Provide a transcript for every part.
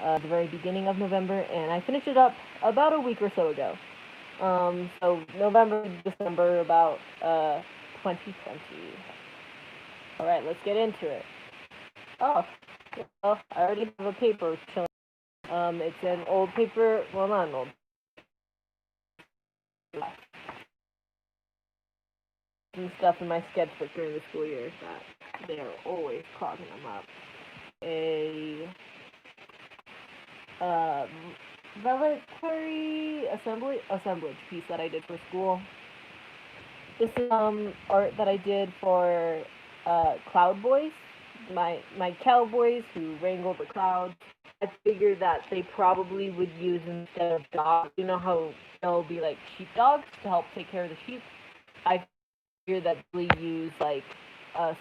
the very beginning of November, and I finished it up about a week or so ago. So November, December, about 2020. All right, let's get into it. Oh, well, I already have a paper chilling. It's an old paper. Well, not an old. Some stuff in my sketchbook during the school year that they are always clogging them up. A uh, reliquary assemblage piece that I did for school. This is art that I did for Cloud Boys, my cowboys who wrangle the clouds. I figured that they probably would use instead of dogs. You know how they'll be like sheepdogs to help take care of the sheep. I figured that they use like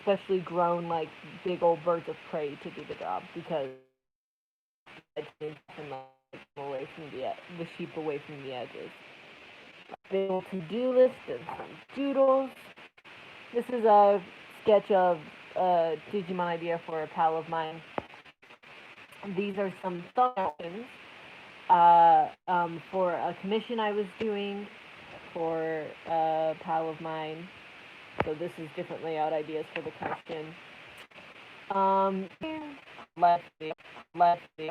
specially grown like big old birds of prey to do the job because I can like away from the sheep away from the edges. Big to-do list and some doodles. This is a sketch of a Digimon idea for a pal of mine. These are some thumbnails for a commission I was doing for a pal of mine. So this is different layout ideas for the commission. Lefty,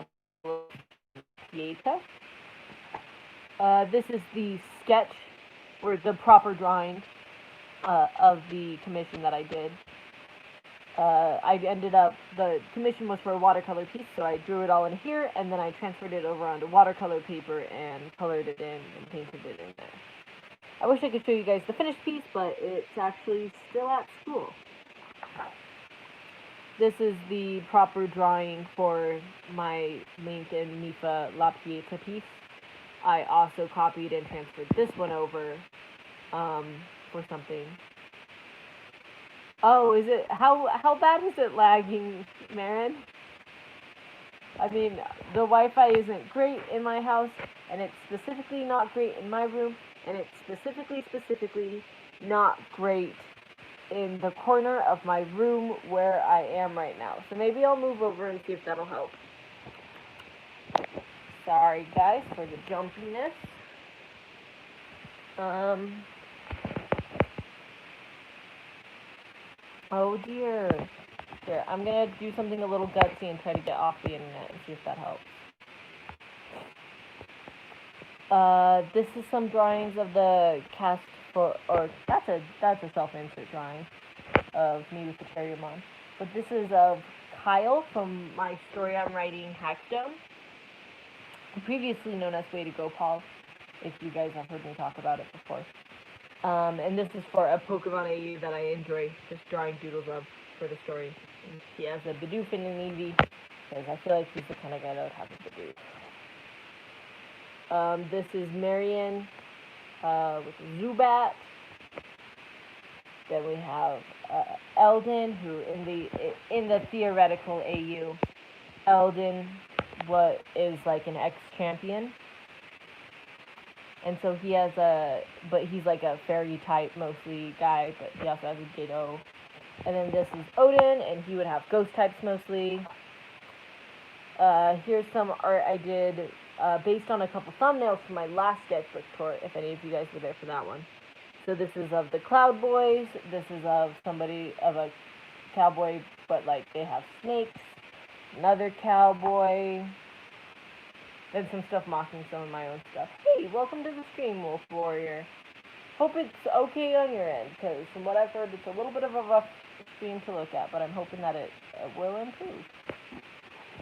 Pieta. This is the sketch or the proper drawing of the commission that I did. I ended up, the commission was for a watercolor piece, so I drew it all in here, and then I transferred it over onto watercolor paper and colored it in and painted it in there. I wish I could show you guys the finished piece, but it's actually still at school. This is the proper drawing for my Link and Mifa La Pieta piece. I also copied and transferred this one over for something. Oh, is it how bad is it lagging, Marin? I mean, the Wi-Fi isn't great in my house, and it's specifically not great in my room, and it's specifically not great in the corner of my room where I am right now. So maybe I'll move over and see if that'll help. Sorry guys for the jumpiness. Oh dear. Here, I'm gonna do something a little gutsy and try to get off the internet and see if that helps. This is some drawings of the cast for, or that's a self-insert drawing of me with the Terriermon. But this is of Kyle from my story I'm writing, Hackstone, previously known as Way to Go Paul, if you guys have heard me talk about it before. And this is for a Pokemon AU that I enjoy just drawing doodles of for the story. And he has a Bidoof and an Eevee, because I feel like he's the kind of guy that would have a Bidoof. This is Marion with Zubat. Then we have Eldon, who in the theoretical AU, Eldon is like an ex-champion. And so he has but he's like a fairy type mostly guy, but he also has a Ditto. And then this is Odin, and he would have ghost types mostly. Here's some art I did based on a couple thumbnails from my last sketchbook tour, if any of you guys were there for that one. So this is of the Cloud Boys. This is of a cowboy, but like they have snakes. Another cowboy. And some stuff mocking some of my own stuff. Hey, welcome to the stream, Wolf Warrior. Hope it's okay on your end, because from what I've heard, it's a little bit of a rough stream to look at, but I'm hoping that it will improve.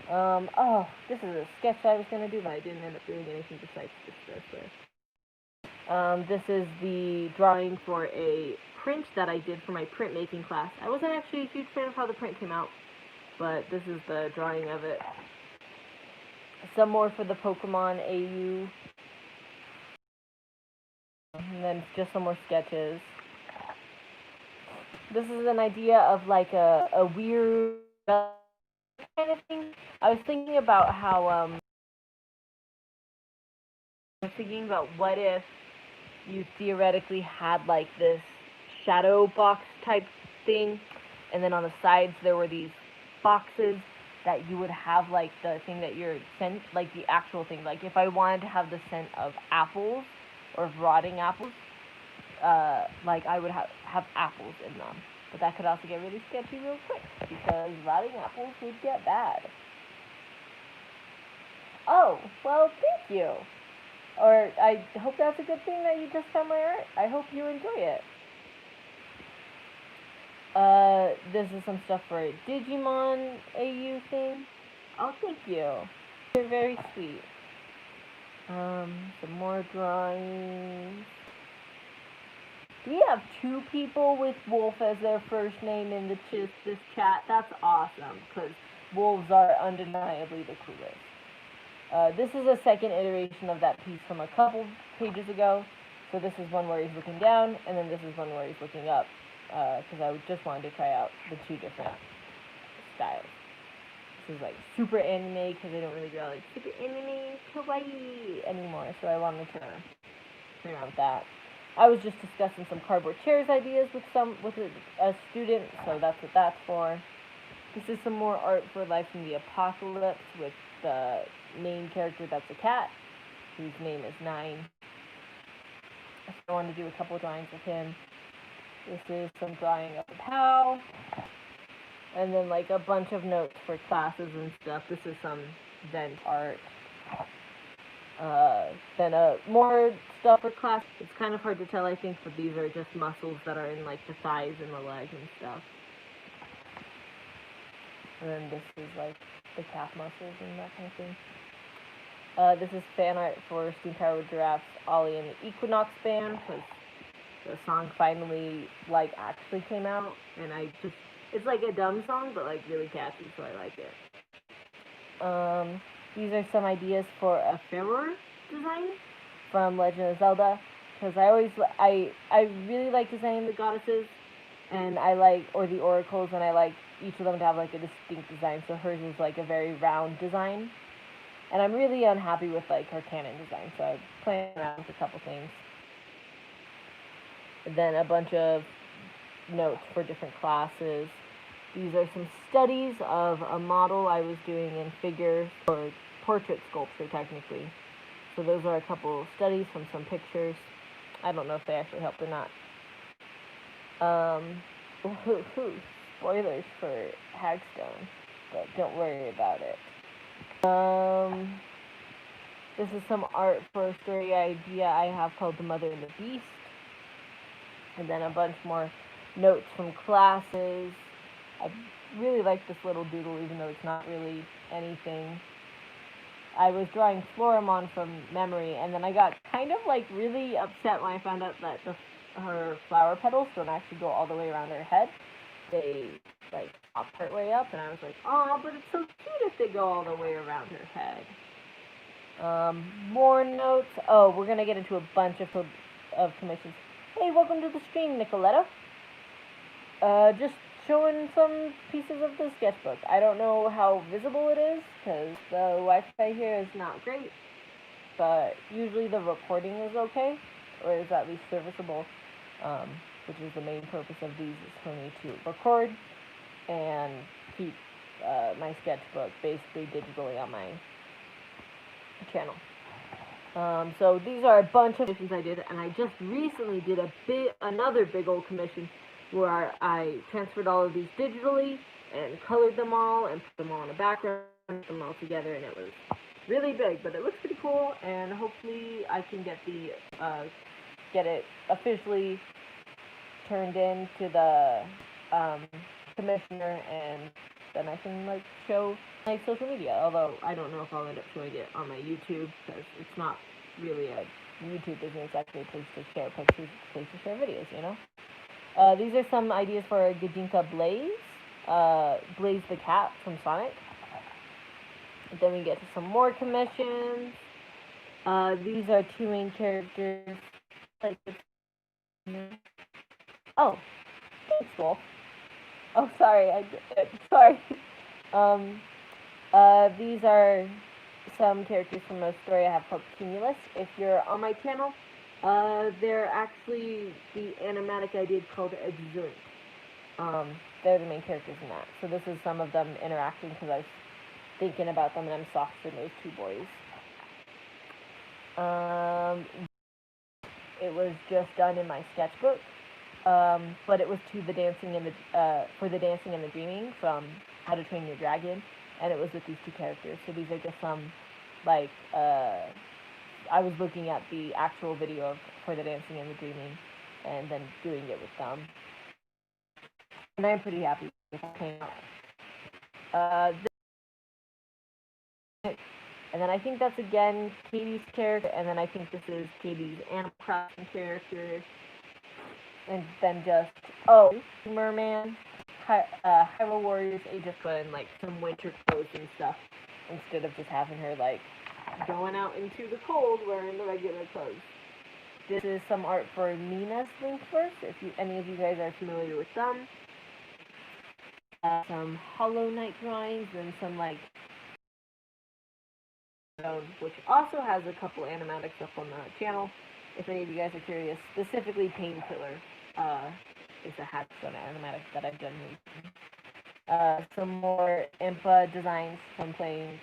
Oh, this is a sketch I was going to do, but I didn't end up doing anything besides this. This is the drawing for a print that I did for my printmaking class. I wasn't actually a huge fan of how the print came out, but this is the drawing of it. Some more for the Pokemon AU. And then just some more sketches. This is an idea of like a weird kind of thing. I was thinking about how what if you theoretically had like this shadow box type thing, and then on the sides there were these boxes, that you would have like the thing that you're scent, like the actual thing. Like if I wanted to have the scent of apples or of rotting apples, like I would have apples in them. But that could also get really sketchy real quick because rotting apples would get bad. Oh, well, thank you. Or I hope that's a good thing that you just found my art. I hope you enjoy it. This is some stuff for a Digimon AU thing. Oh, thank you. You're very sweet. Some more drawings. We have 2 people with Wolf as their first name in this chat. That's awesome, because wolves are undeniably the coolest. This is a second iteration of that piece from a couple pages ago. So this is one where he's looking down, and then this is one where he's looking up, because I just wanted to try out the 2 different styles. This is like super anime, because I don't really draw like super anime kawaii anymore, so I wanted to play around with that. I was just discussing some cardboard chairs ideas with a student, so that's what that's for. This is some more art for Life from the Apocalypse with the main character that's a cat, whose name is Nine. I want to do a couple drawings of him. This is some drawing of a POW. And then like a bunch of notes for classes and stuff. This is some vent art. Then more stuff for class. It's kind of hard to tell, I think, but these are just muscles that are in like the thighs and the legs and stuff. And then this is like the calf muscles and that kind of thing. This is fan art for Steam Powered Giraffe's Ollie and the Equinox band, because the song finally like actually came out, and it's like a dumb song, but like really catchy, so I like it. These are some ideas for a Furor design from Legend of Zelda, because I really like designing the goddesses, and or the oracles, and I like each of them to have like a distinct design. So hers is like a very round design, and I'm really unhappy with like her canon design, so I'm playing around with a couple things. And then a bunch of notes for different classes. These are some studies of a model I was doing in figure or portrait sculpture, technically. So those are a couple studies from some pictures. I don't know if they actually helped or not. Spoilers for Hagstone, but don't worry about it. This is some art for a story idea I have called The Mother and the Beast. And then a bunch more notes from classes. I really like this little doodle, even though it's not really anything. I was drawing Floramon from memory, and then I got kind of like really upset when I found out that her flower petals don't actually go all the way around her head. They like pop part way up, and I was like, oh, but it's so cute if they go all the way around her head. More notes. Oh, we're gonna get into a bunch of commissions. Hey, welcome to the stream, Nicoletta. Just showing some pieces of the sketchbook. I don't know how visible it is, because the Wi-Fi here is not great, but usually the recording is okay, or is at least serviceable, which is the main purpose of these, is for me to record and keep my sketchbook basically digitally on my channel. So these are a bunch of commissions I did, and I just recently did another big old commission where I transferred all of these digitally and colored them all and put them all in a background, put them all together, and it was really big, but it looks pretty cool, and hopefully I can get it officially turned in to the commissioner, and then I can like show like social media, although I don't know if I'll end up showing it on my YouTube, because it's not really a YouTube business, it's actually a place to share pictures, a place to share videos, you know? These are some ideas for Gajinka Blaze, Blaze the cat from Sonic. And then we get to some more commissions. These are 2 main characters. Like this. Oh, thanks, Wolf. Oh, sorry, sorry. These are some characters from a story I have called Cumulus. If you're on my channel, they're actually the animatic I did called Exunt. They're the main characters in that. So this is some of them interacting, because thinking about them, and I'm soft for those two boys. It was just done in my sketchbook, but it was to the dancing and for the dancing and the dreaming from How to Train Your Dragon, and it was with these two characters. So these are just some, like, I was looking at the actual video for the dancing and the dreaming, and then doing it with them, and I'm pretty happy with how it came out. And then I think that's again Katie's character, and then I think this is Katie's Animal Crossing character, and then just Merman, Hyrule Warriors Age of Fun, like some winter clothes and stuff, instead of just having her like going out into the cold wearing the regular clothes. This is some art for Mina's Linkverse, if any of you guys are familiar with them. Some Hollow Knight drawings and some like, which also has a couple animatic stuff on the channel. If any of you guys are curious, specifically Painkiller is a Hackstone animatic that I've done recently. Some more Impa designs from playing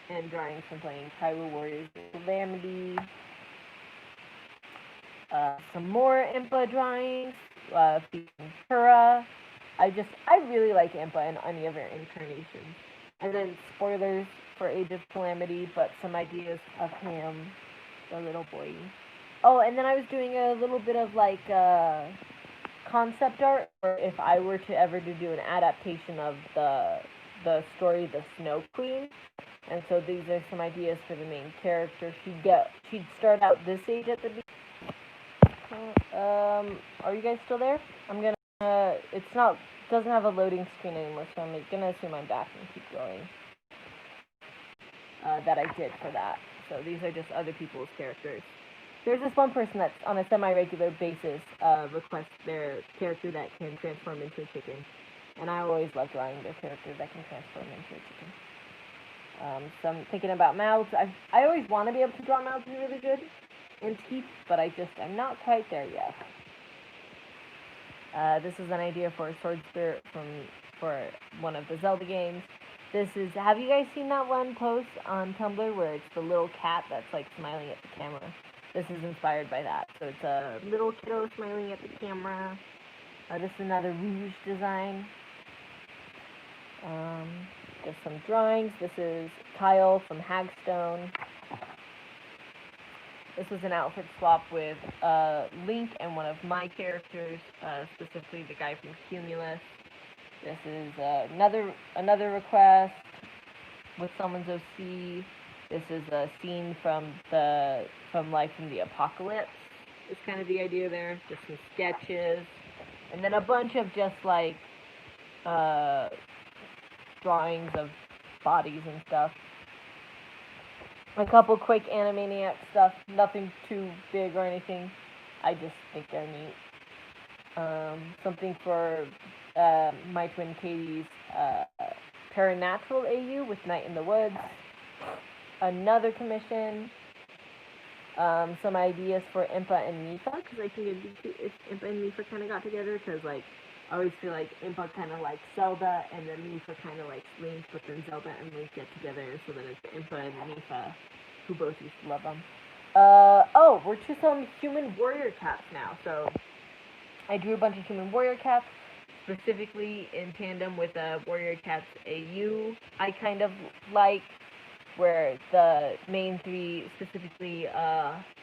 and drawings from playing Hyrule Warriors Calamity. Some more Impa drawings featuring Kura. I really like Impa in any of her incarnations. And then spoilers for Age of Calamity, but some ideas of him, the little boy. Oh, and then I was doing a little bit of like concept art, or if I were to ever to do an adaptation of the story The Snow Queen. And so these are some ideas for the main character. She'd start out this age at the beginning. Are you guys still there? I'm gonna doesn't have a loading screen anymore, so I'm gonna assume I'm back and keep going. That I did for that. So these are just other people's characters. There's this one person that's on a semi-regular basis requests their character that can transform into a chicken, and I always love drawing their character that can transform into a chicken. So I'm thinking about mouths. I always want to be able to draw mouths really good and teeth, but I'm not quite there yet. This is an idea for a sword spirit for one of the Zelda games. Have you guys seen that one post on Tumblr where it's the little cat that's like smiling at the camera? This is inspired by that. So it's a little kiddo smiling at the camera. This is another Rouge design. Just some drawings. This is Kyle from Hagstone. This was an outfit swap with Link and one of my characters, specifically the guy from Cumulus. This is another request with someone's OC. This is a scene from Life in the Apocalypse. It's kind of the idea there. Just some sketches, and then a bunch of just like drawings of bodies and stuff. A couple quick Animaniac stuff, nothing too big or anything. I just think they're neat. Something for my twin Katie's Paranatural AU with Night in the Woods. Another commission. Some ideas for Impa and Mifa, because I think it'd be cute if Impa and Mifa kind of got together, because like I always feel like Impa kind of likes Zelda, and then Mifa kind of likes Link, but then Zelda and Link get together, so then it's Impa and Mifa, who both used to love them. We're to some human warrior cats now. So I drew a bunch of human warrior cats, specifically in tandem with a Warrior Cats AU I kind of like, where the main three, specifically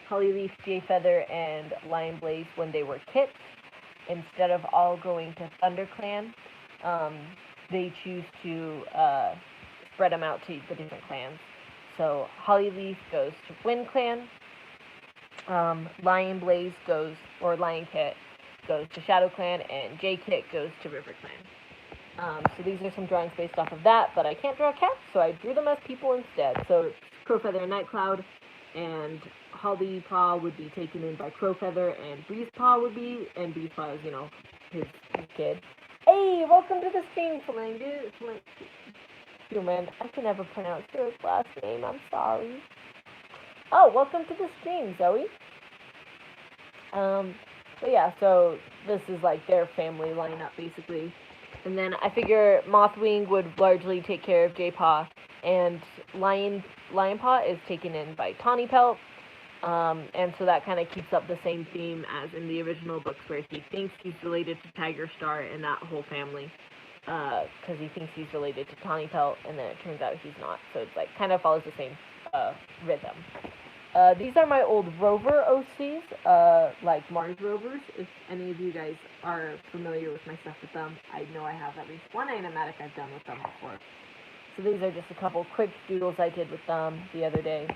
Hollyleaf, Jayfeather, and Lion Blaze, when they were kits, instead of all going to ThunderClan, they choose to spread them out to the different clans. So Hollyleaf goes to Wind Clan, Lion Blaze Lion Kit goes to Shadow Clan, and J Kit goes to River Clan. So these are some drawings based off of that, but I can't draw cats, so I drew them as people instead. So Crowfeather and Nightcloud, and Holly Paw would be taken in by Crowfeather, and Breeze Paw would be, and Breeze Paw is, his kid. Hey, welcome to the stream, Human. I can never pronounce your last name, I'm sorry. Oh, welcome to the stream, Zoe. But yeah, so this is like their family lineup, basically. And then I figure Mothwing would largely take care of J-Paw, and Lion Paw is taken in by Tawny Pelt. And so that kind of keeps up the same theme as in the original books, where he thinks he's related to Tiger Star and that whole family, because he thinks he's related to Tawny Pelt, and then it turns out he's not. So it's like kind of follows the same rhythm. These are my old rover OCs, like Mars rovers. If any of you guys are familiar with my stuff with them, I know I have at least one animatic I've done with them before. So these are just a couple quick doodles I did with them the other day.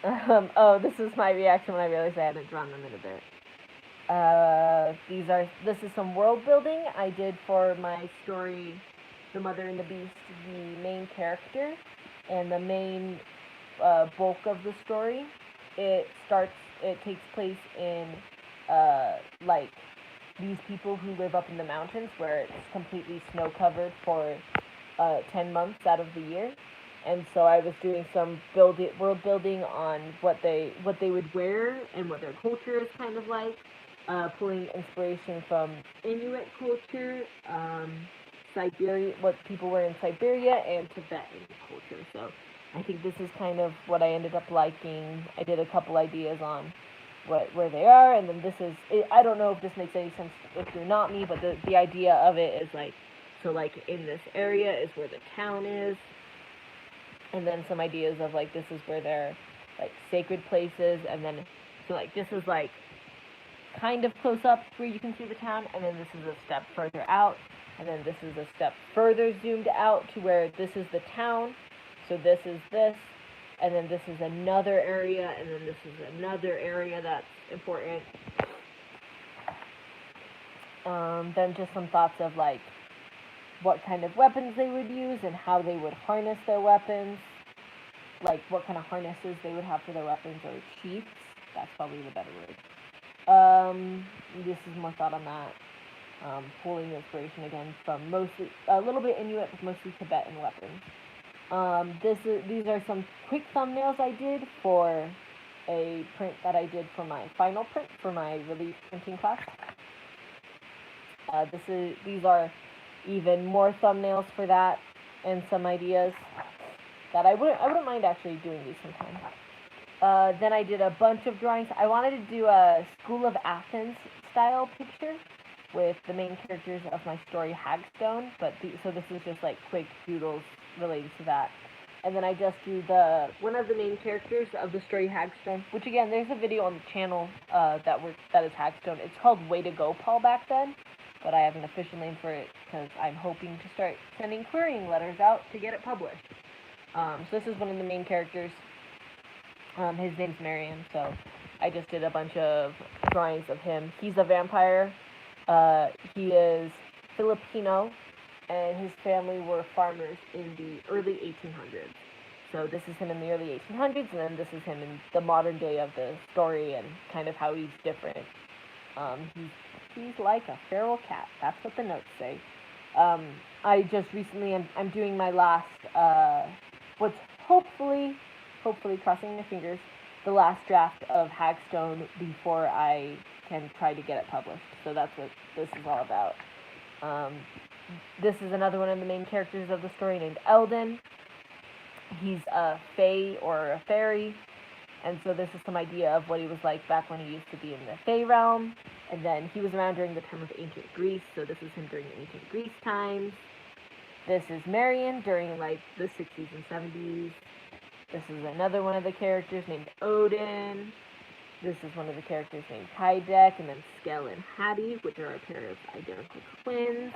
Oh, this is my reaction when I realized I hadn't drawn them in a bit. This is some world building I did for my story, The Mother and the Beast, the main character, and the main bulk of the story. It takes place in, like, these people who live up in the mountains where it's completely snow-covered for 10 months out of the year. And so I was doing some world building on what they would wear and what their culture is kind of like, pulling inspiration from Inuit culture, Siberia, what people wear in Siberia, and Tibetan culture. So I think this is kind of what I ended up liking. I did a couple ideas on where they are, and then this is, I don't know if this makes any sense if you're not me, but the idea of it is like, so like in this area is where the town is. And then some ideas of, like, this is where they're, like, sacred places, and then, so, like, this is, like, kind of close up where you can see the town, and then this is a step further out, and then this is a step further zoomed out to where this is the town, so this is this, and then this is another area, and then this is another area that's important. Then just some thoughts of, like, what kind of weapons they would use and how they would harness their weapons, like what kind of harnesses they would have for their weapons, or sheaths. That's probably the better word. This is more thought on that. Pulling inspiration again from mostly a little bit Inuit, but mostly Tibetan weapons. These are some quick thumbnails I did for a print that I did for my final print for my release printing class. These are even more thumbnails for that, and some ideas that I wouldn't mind actually doing these sometime. Then I did a bunch of drawings. I wanted to do a School of Athens style picture with the main characters of my story Hagstone, so this is just like quick doodles related to that. And then I just do one of the main characters of the story Hagstone, which again, there's a video on the channel that is Hagstone. It's called Way to Go Paul back then, but I have an official name for it because I'm hoping to start sending querying letters out to get it published. So this is one of the main characters. His name's Marion, so I just did a bunch of drawings of him. He's a vampire. He is Filipino, and his family were farmers in the early 1800s. So this is him in the early 1800s, and then this is him in the modern day of the story and kind of how he's different. He's like a feral cat. That's what the notes say. I just recently, I'm doing my last, what's hopefully crossing my fingers, the last draft of Hagstone before I can try to get it published. So that's what this is all about. This is another one of the main characters of the story named Eldon. He's a fae or a fairy. And so this is some idea of what he was like back when he used to be in the Fey realm. And then he was around during the time of ancient Greece, so this is him during ancient Greece times. This is Marion during, like, the 60s and 70s. This is another one of the characters named Odin. This is one of the characters named Kydek, and then Skell and Hattie, which are a pair of identical twins.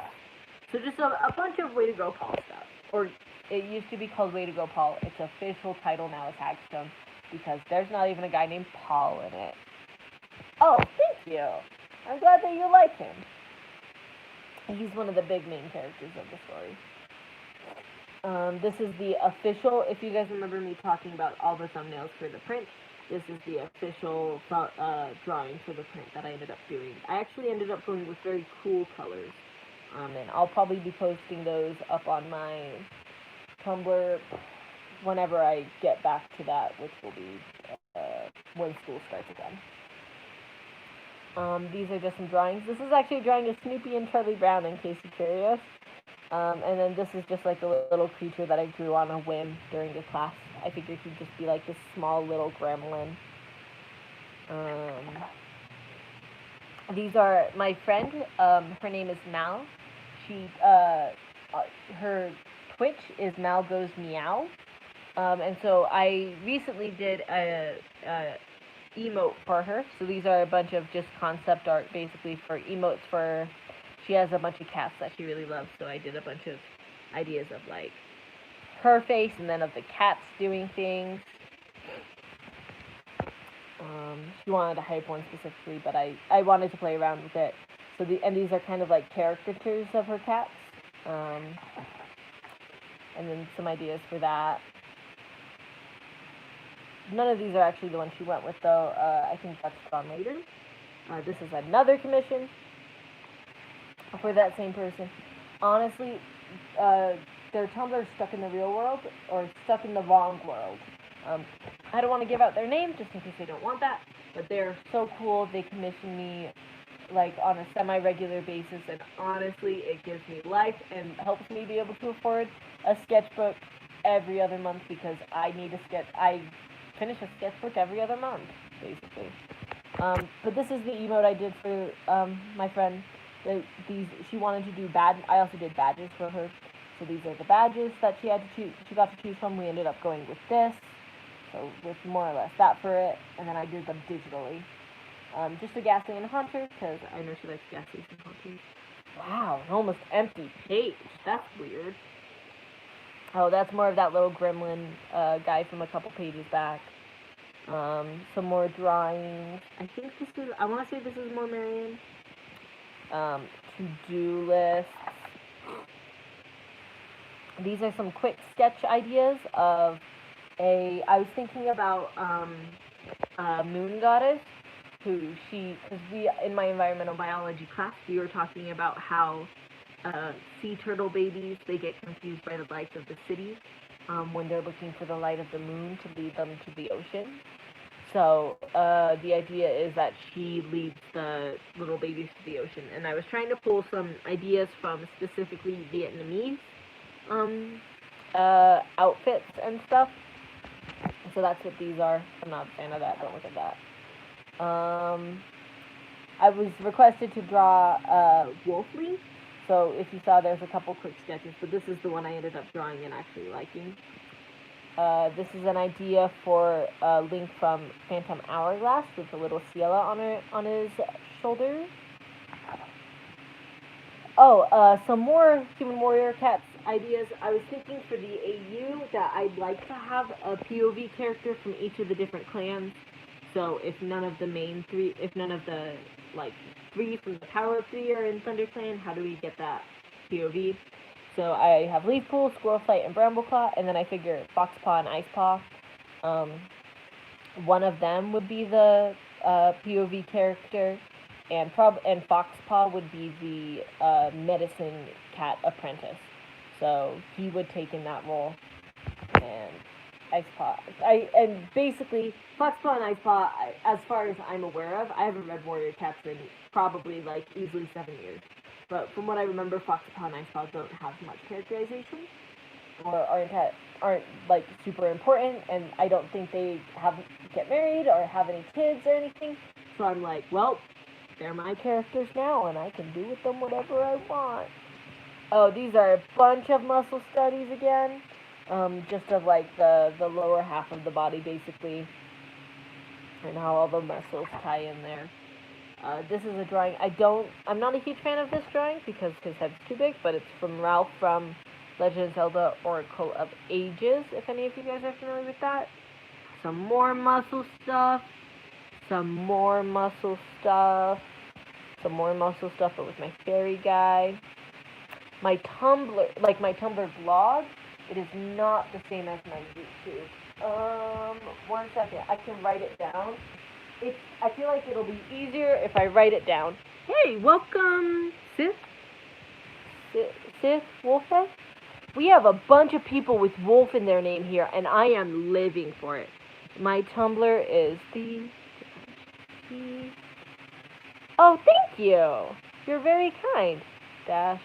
So just a bunch of Way to Go Paul stuff. Or it used to be called Way to Go Paul. Its official title now is Hagstone, because there's not even a guy named Paul in it. Oh, thank you. I'm glad that you like him. He's one of the big main characters of the story. This is the official, if you guys remember me talking about all the thumbnails for the print, this is the official drawing for the print that I ended up doing. I actually ended up going with very cool colors. And I'll probably be posting those up on my Tumblr whenever I get back to that, which will be when school starts again. These are just some drawings. This is actually a drawing of Snoopy and Charlie Brown, in case you're curious. And then this is just like a little creature that I drew on a whim during a class. I figured he'd just be like this small little gremlin. These are my friend. Her name is Mal. She, her Twitch is Mal Goes Meow. And so I recently did a emote for her. So these are a bunch of just concept art, basically for emotes for. She has a bunch of cats that she really loves, so I did a bunch of ideas of like her face and then of the cats doing things. She wanted a hype one specifically, but I wanted to play around with it. So these are kind of like caricatures of her cats. And then some ideas for that. None of these are actually the ones she went with, though. I think that's gone later. This is another commission for that same person. Honestly, their Tumblr's stuck in the real world, or stuck in the wrong world. I don't want to give out their name, just in case they don't want that, but they're so cool. They commission me, like, on a semi-regular basis, and honestly, it gives me life and helps me be able to afford a sketchbook every other month, because I finish a sketchbook every other month, basically. But this is the emote I did for my friend. She wanted to do I also did badges for her. So these are the badges that she got to choose from. We ended up going with this. So with more or less that for it. And then I did them digitally. Just a Ghastly and a Haunter, because I know she likes Ghastlies and Haunters. Wow, an almost empty page. That's weird. Oh, that's more of that little gremlin guy from a couple pages back. Some more drawings. I want to say this is more Marion. To-do lists. These are some quick sketch ideas of I was thinking about Moon Goddess, because in my environmental biology class, we were talking about how sea turtle babies, they get confused by the lights of the city when they're looking for the light of the moon to lead them to the ocean. So the idea is that she leads the little babies to the ocean. And I was trying to pull some ideas from specifically Vietnamese outfits and stuff. So that's what these are. I'm not a fan of that. Don't look at that. I was requested to draw Wolfly. So if you saw, there's a couple quick sketches, but this is the one I ended up drawing and actually liking. This is an idea for Link from Phantom Hourglass with a little Ciela on his shoulder. Oh, some more Human Warrior Cats ideas. I was thinking for the AU that I'd like to have a POV character from each of the different clans. So if none of the three from the Power of Three are in ThunderClan, how do we get that POV? So I have Leafpool, Squirrelflight, and Brambleclaw, and then I figure Foxpaw and Icepaw. One of them would be the POV character, and Foxpaw would be the medicine cat apprentice. So he would take in that role, and Icepaw. And basically Foxpaw and Icepaw, as far as I'm aware of, I haven't read Warrior Cats in probably like easily 7 years. But from what I remember, Foxpaw and Icepaw don't have much characterization, or aren't like super important, and I don't think they get married or have any kids or anything. So I'm like, well, they're my characters now, and I can do with them whatever I want. Oh, these are a bunch of muscle studies again. Just of like the lower half of the body, basically, and how all the muscles tie in there. This is a drawing. I'm not a huge fan of this drawing because his head's too big, but it's from Ralph from Legend of Zelda Oracle of Ages, if any of you guys are familiar with that. Some more muscle stuff. Some more muscle stuff. Some more muscle stuff, but with my fairy guy. My Tumblr blog, it is not the same as my YouTube. 1 second, I can write it down. I feel like it'll be easier if I write it down. Hey, welcome, Sith Wolfes? We have a bunch of people with Wolf in their name here, and I am living for it. My Tumblr is Oh, thank you. You're very kind. -art.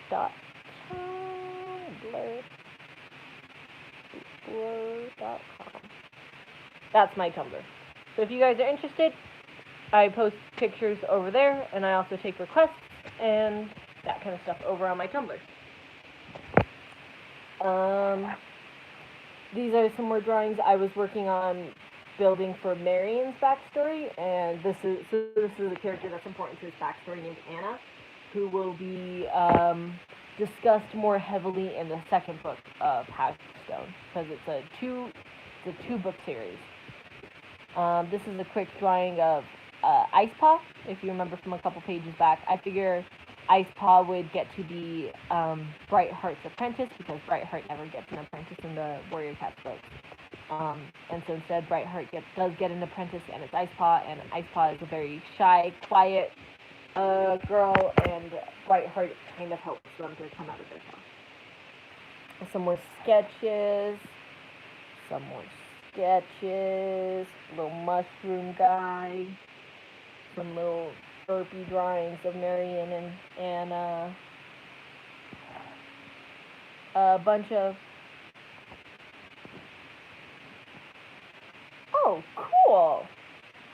dot blur.com. That's my Tumblr. So if you guys are interested, I post pictures over there, and I also take requests and that kind of stuff over on my Tumblr. These are some more drawings I was working on building for Marion's backstory, and this is a character that's important to his backstory named Anna, who will be discussed more heavily in the second book of Hearthstone, because it's a two-book series. This is a quick drawing of Ice Paw, if you remember from a couple pages back. I figure Ice Paw would get to be Brightheart's apprentice, because Brightheart never gets an apprentice in the Warrior Cats books. And so instead, Brightheart does get an apprentice, and it's Ice Paw, and Ice Paw is a very shy, quiet girl, and Brightheart kind of helps them to come out of their shell. Some more sketches. Little mushroom guy. Some little burpy drawings of Marion and Anna. A bunch of... Oh, cool!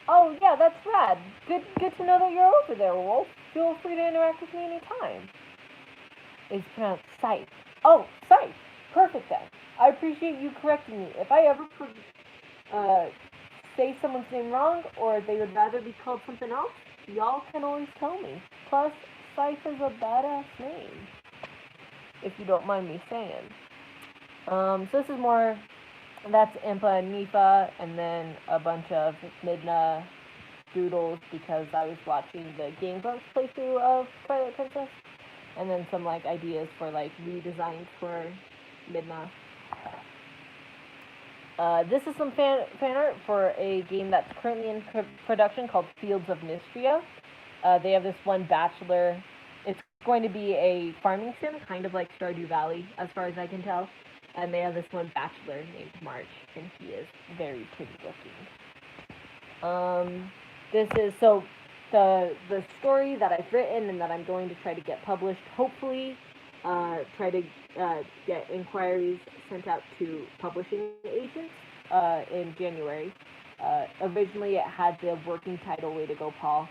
Oh, yeah, that's rad. Good to know that you're over there, Wolf. Feel free to interact with me anytime. It's pronounced Scythe. Oh, Scythe! Perfect then. I appreciate you correcting me. If I ever say someone's name wrong, or they would rather be called something else, y'all can always tell me. Plus, Scythe is a badass name, if you don't mind me saying. So this is more... That's Impa and Nifa, and then a bunch of Midna doodles, because I was watching the Game Grumps playthrough of Twilight Princess, and then some, like, ideas for, like, redesigns for Midna. This is some fan art for a game that's currently in production called Fields of Mystria. They have this one bachelor. It's going to be a farming sim, kind of like Stardew Valley, as far as I can tell. And they have this one bachelor named March, and he is very pretty looking. This is, so, the story that I've written and that I'm going to try to get published, hopefully, try to get inquiries sent out to publishing agents in January. Originally it had the working title Way to Go Paul,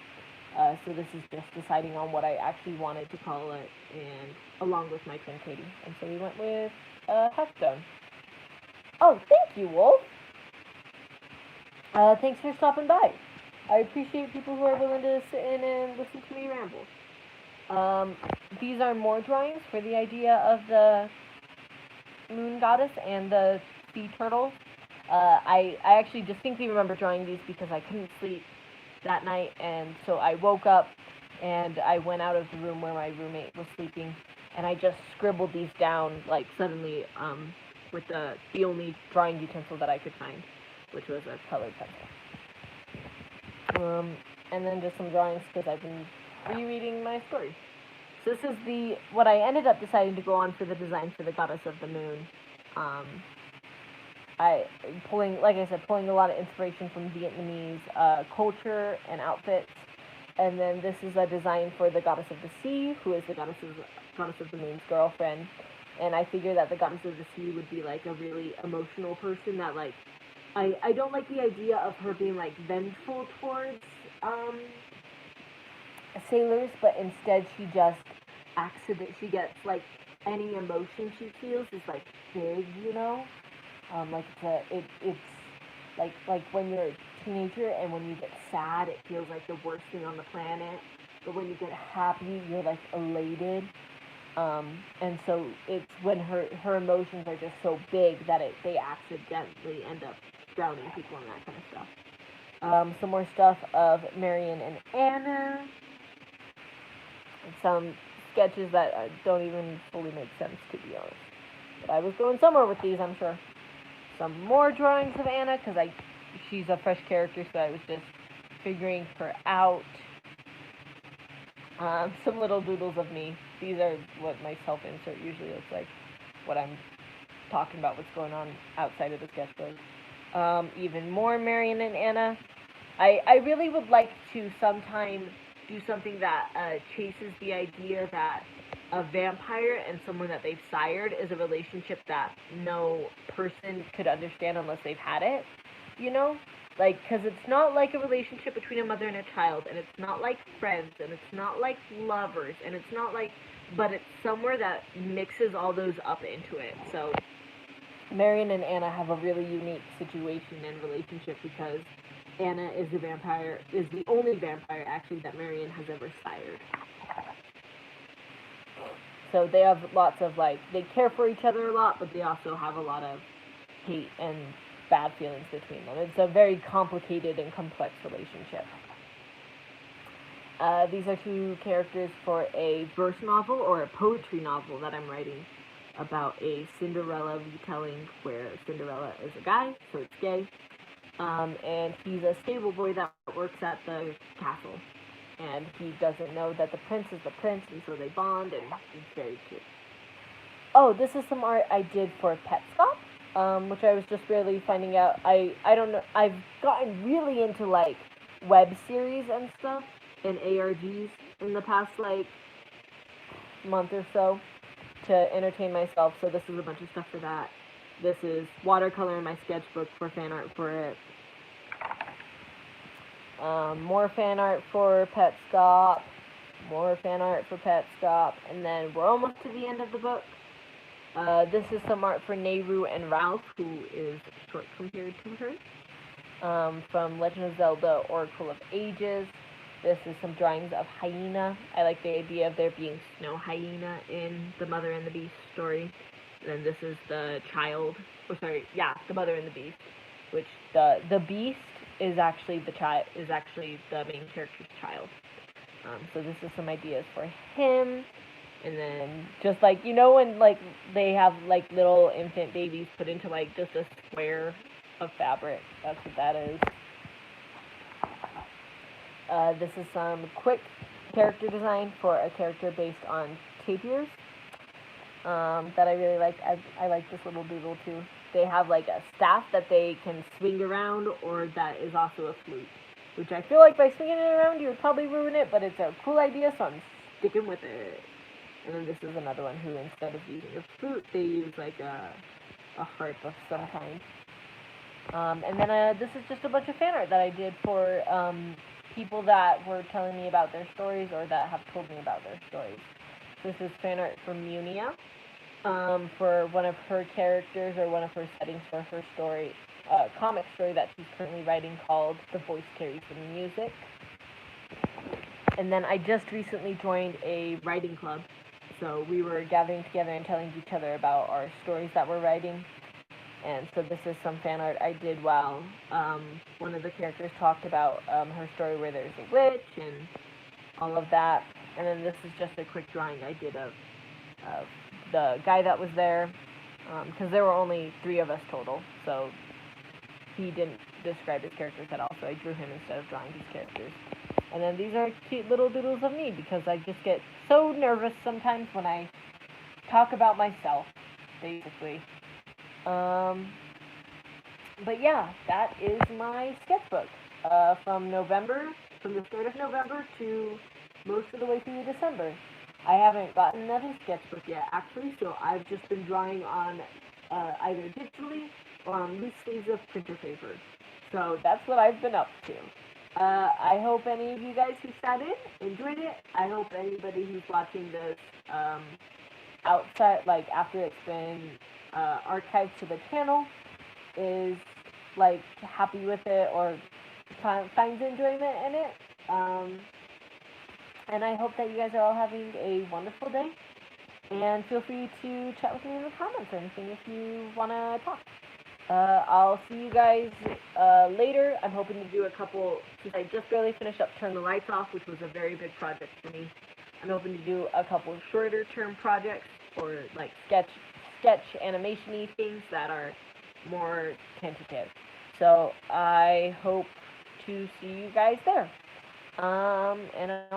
so this is just deciding on what I actually wanted to call it, and along with my friend Katie. And so we went with Hearthstone. Oh, thank you, Wolf! Thanks for stopping by. I appreciate people who are willing to sit in and listen to me ramble. These are more drawings for the idea of the moon goddess and the sea turtles. I actually distinctly remember drawing these because I couldn't sleep that night, and so I woke up and I went out of the room where my roommate was sleeping, and I just scribbled these down, like, suddenly, with the only drawing utensil that I could find, which was a colored pencil. And then just some drawings because I've been rereading my story. So this is what I ended up deciding to go on for the design for the Goddess of the Moon. Pulling a lot of inspiration from Vietnamese culture and outfits. And then this is a design for the Goddess of the Sea, who is the Goddess of the Moon's girlfriend. And I figure that the Goddess of the Sea would be, like, a really emotional person that, like, I don't like the idea of her being, like, vengeful towards sailors, but instead she just she gets, like, any emotion she feels is, like, big, you know? Like, it's like when you're a teenager and when you get sad, it feels like the worst thing on the planet. But when you get happy, you're, like, elated. And so it's when her emotions are just so big that they accidentally end up drowning people and that kind of stuff. Some more stuff of Marion and Anna. Some sketches that don't even fully make sense, to be honest. But I was going somewhere with these, I'm sure. Some more drawings of Anna, because she's a fresh character, so I was just figuring her out. Some little doodles of me. These are what my self-insert usually looks like, what I'm talking about, what's going on outside of the sketchbook. Even more Marion and Anna. I really would like to sometime do something that chases the idea that a vampire and someone that they've sired is a relationship that no person could understand unless they've had it, you know? Like, because it's not like a relationship between a mother and a child, and it's not like friends, and it's not like lovers, and it's not like, but it's somewhere that mixes all those up into it. So, Marion and Anna have a really unique situation and relationship because Anna is the only vampire actually that Marion has ever sired. So they have lots of, like, they care for each other a lot, but they also have a lot of hate and bad feelings between them. It's a very complicated and complex relationship. These are two characters for a verse novel or a poetry novel that I'm writing about a Cinderella retelling where Cinderella is a guy, so it's gay, and he's a stable boy that works at the castle. And he doesn't know that the prince is the prince, and so they bond, and it's very cute. Oh, this is some art I did for Petscop, which I was just really finding out. I don't know, I've gotten really into, like, web series and stuff, and ARGs in the past, like, month or so, to entertain myself, so this is a bunch of stuff for that. This is watercolor in my sketchbook for fan art for it. More fan art for Petscop, more fan art for Petscop, and then we're almost to the end of the book. This is some art for Nehru and Ralph, who is short compared to her, from Legend of Zelda Oracle of Ages. This is some drawings of Hyena. I like the idea of there being snow hyena in the Mother and the Beast story. And then this is the child, the Mother and the Beast, which the Beast is actually the main character's child. So this is some ideas for him. And then just like, you know, when like they have like little infant babies put into like just a square of fabric. That's what that is. This is some quick character design for a character based on tapirs that I really like. I like this little doodle too. They have like a staff that they can swing around, or that is also a flute, which I feel like by swinging it around you would probably ruin it, but it's a cool idea, so I'm sticking with it. And then this is another one who, instead of using a flute, they use like a harp of some kind. And then this is just a bunch of fan art that I did for people that were telling me about their stories or that have told me about their stories. This is fan art from Munia, for one of her characters or one of her settings for her story, comic story that she's currently writing called The Voice Carries the Music. And then I just recently joined a writing club, so we were gathering together and telling each other about our stories that we're writing. And so this is some fan art I did while one of the characters talked about her story where there's a witch and all of that. And then this is just a quick drawing I did of the guy that was there, because there were only 3 of us total, so he didn't describe his characters at all, so I drew him instead of drawing his characters. And then these are cute little doodles of me, because I just get so nervous sometimes when I talk about myself, basically. But yeah, that is my sketchbook, from the start of November to most of the way through December. I haven't gotten another sketchbook yet, actually, so I've just been drawing on either digitally or on loose sleeves of printer paper. So that's what I've been up to. I hope any of you guys who sat in enjoyed it. I hope anybody who's watching this outside, like after it's been archived to the channel, is like happy with it or finds enjoyment in it. And I hope that you guys are all having a wonderful day. And feel free to chat with me in the comments or anything if you want to talk. I'll see you guys later. I'm hoping to do a couple, since I just barely finished up Turn the Lights Off, which was a very big project for me. I'm hoping to do a couple shorter term projects or like sketch animation-y things that are more tentative. So I hope to see you guys there. And